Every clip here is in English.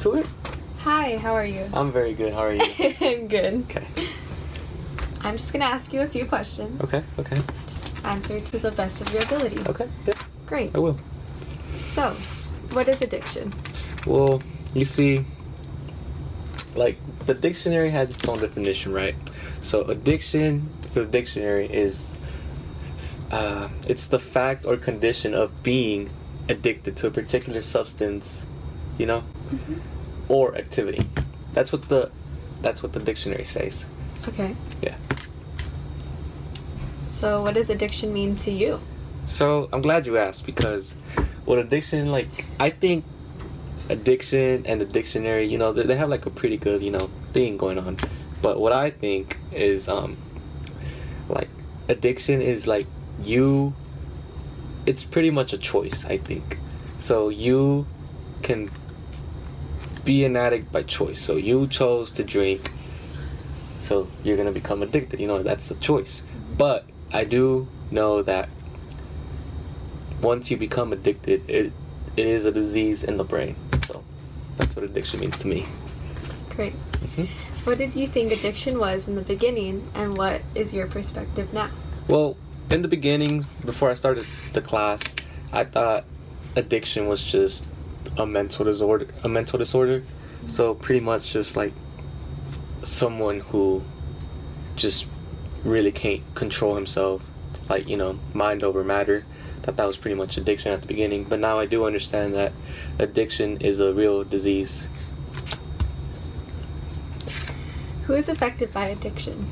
To it? Hi, how are you? I'm very good. How are you? I'm good. Okay. I'm just gonna ask you a few questions. Okay. Just answer to the best of your ability. Okay. Yeah, Great. I will. So, what is addiction? Well, you see, like the dictionary has its own definition, right? So addiction for the dictionary is it's the fact or condition of being addicted to a particular substance, you know, or activity. That's what the dictionary says. Okay. Yeah. So, what does addiction mean to you? So I'm glad you asked because with addiction, like I think addiction and the dictionary, they have like a pretty good, thing going on. But what I think is, like addiction is like it's pretty much a choice, I think. So you can be an addict by choice. So you chose to drink, so you're gonna become addicted. That's the choice. But I do know that once you become addicted, it is a disease in the brain. So that's what addiction means to me. Great. What did you think addiction was in the beginning, and what is your perspective now? Well, in the beginning, before I started the class, I thought addiction was just a mental disorder. So pretty much just like someone who just really can't control himself, like, mind over matter. That was pretty much addiction at the beginning, but now I do understand that addiction is a real disease. Who is affected by addiction?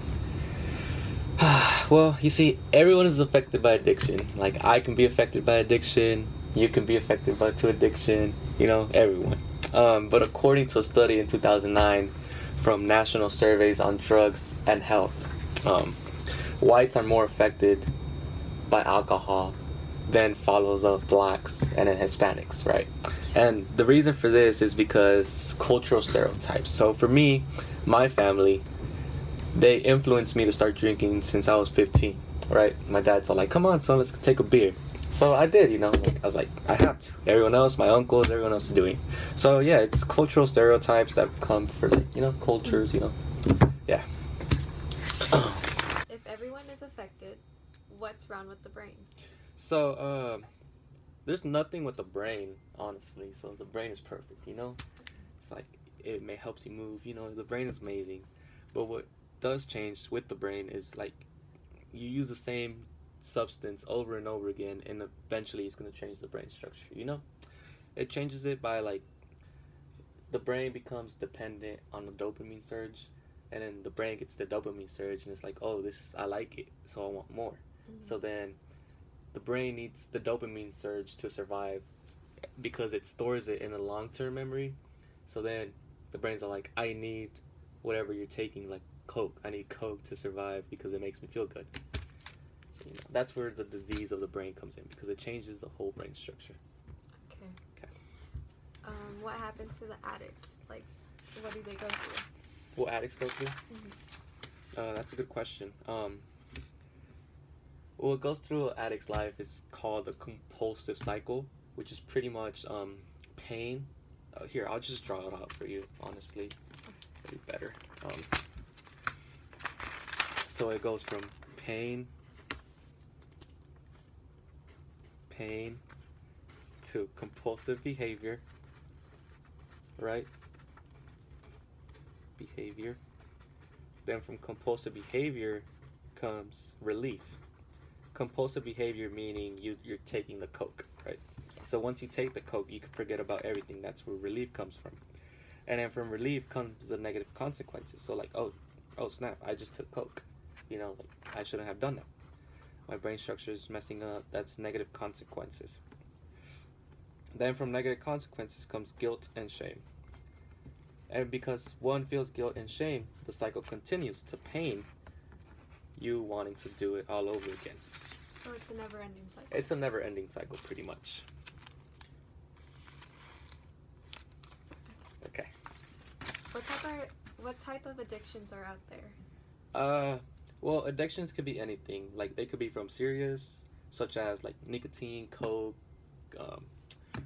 Well, you see, everyone is affected by addiction. Like, I can be affected by addiction, you can be affected to addiction, everyone. But according to a study in 2009 from National Surveys on Drugs and Health, whites are more affected by alcohol than follows of blacks and then Hispanics, right? And the reason for this is because cultural stereotypes. So for me, my family, they influenced me to start drinking since I was 15, right? My dad's all like, come on, son, let's take a beer. So I did, like, I was like, I have to. Everyone else, my uncles, everyone else is doing. So yeah, it's cultural stereotypes that come for, like, cultures, yeah. If everyone is affected, what's wrong with the brain? So, there's nothing with the brain, honestly. So the brain is perfect, It's like, helps you move, the brain is amazing. But what does change with the brain is, like, you use the same substance over and over again, and eventually it's going to change the brain structure, It changes it by, like, the brain becomes dependent on the dopamine surge, and then the brain gets the dopamine surge, and it's like, oh, I like it, so I want more. So then the brain needs the dopamine surge to survive because it stores it in a long-term memory. So then the brains are like, I need whatever you're taking, like Coke. I need Coke to survive because it makes me feel good. So, that's where the disease of the brain comes in, because it changes the whole brain structure. Okay. What happens to the addicts? Like, what do they go through? What addicts go through? That's a good question. What goes through an addict's life is called the compulsive cycle, which is pretty much pain. Here, I'll just draw it out for you, honestly. It'll be better. So it goes from pain to compulsive behavior, right? Behavior. Then from compulsive behavior comes relief. Compulsive behavior meaning you're taking the Coke, right? Yeah. So once you take the Coke, you can forget about everything. That's where relief comes from. And then from relief comes the negative consequences. So like, oh snap, I just took Coke. Like, I shouldn't have done that. My brain structure is messing up. That's negative consequences. Then from negative consequences comes guilt and shame. And because one feels guilt and shame, the cycle continues to pain, you wanting to do it all over again. So it's a never-ending cycle. It's a never-ending cycle, pretty much. Okay. What type of addictions are out there? Well, addictions could be anything. Like, they could be from serious, such as like nicotine, coke,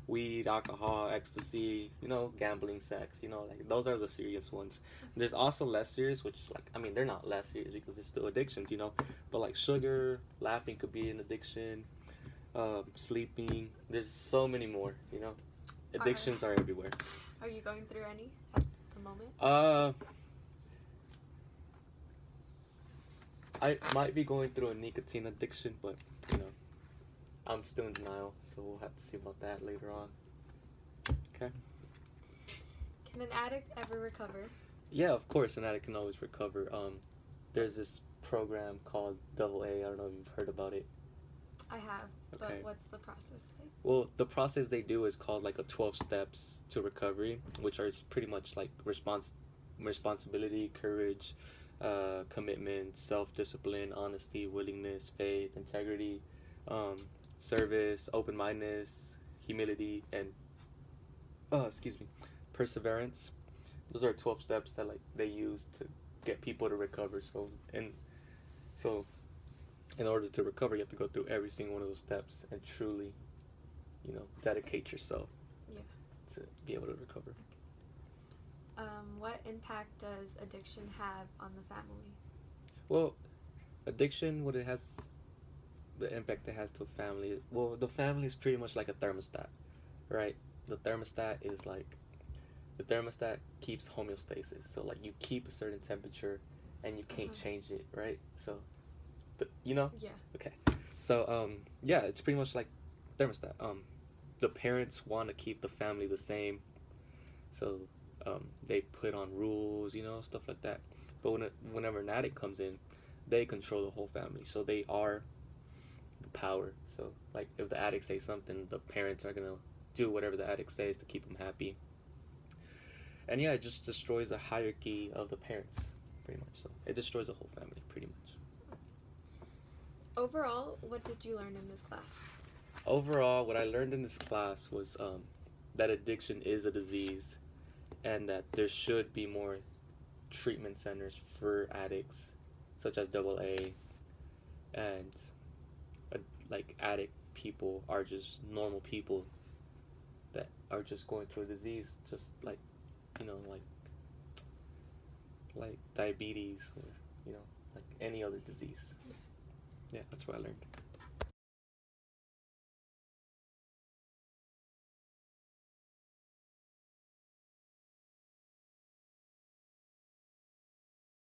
weed, alcohol, ecstasy, gambling, sex, like those are the serious ones. There's also less serious, which, like, I mean, they're not less serious because they're still addictions, but like sugar, laughing could be an addiction, sleeping. There's so many more, Addictions are everywhere. Are you going through any at the moment? I might be going through a nicotine addiction, but I'm still in denial, so we'll have to see about that later on. Okay. Can an addict ever recover? Yeah, of course, an addict can always recover. There's this program called Double A. I don't know if you've heard about it. I have, Okay. but what's the process like? Well, the process they do is called like a 12 steps to recovery, which are pretty much like responsibility, courage, commitment, self-discipline, honesty, willingness, faith, integrity, service, open-mindedness, humility, and perseverance. Those are 12 steps that like they use to get people to recover. So in order to recover, you have to go through every single one of those steps and truly, dedicate yourself. Yeah. To be able to recover. What impact does addiction have on the family? Well, addiction, the impact it has to a family. Well, the family is pretty much like a thermostat, right? The thermostat keeps homeostasis. So like you keep a certain temperature, and you can't change it, right? So, Yeah. Okay. So yeah, it's pretty much like thermostat. The parents want to keep the family the same, so they put on rules, stuff like that. But whenever an addict comes in, they control the whole family. So they are the power. So like if the addict says something, the parents are gonna do whatever the addict says to keep them happy. And yeah, it just destroys the hierarchy of the parents, pretty much. So it destroys the whole family, pretty much. Overall, what did you learn in this class? Overall, what I learned in this class was that addiction is a disease, and that there should be more treatment centers for addicts, such as Double A, and like addict people are just normal people that are just going through a disease, just like like diabetes or like any other disease. Yeah, that's what I learned.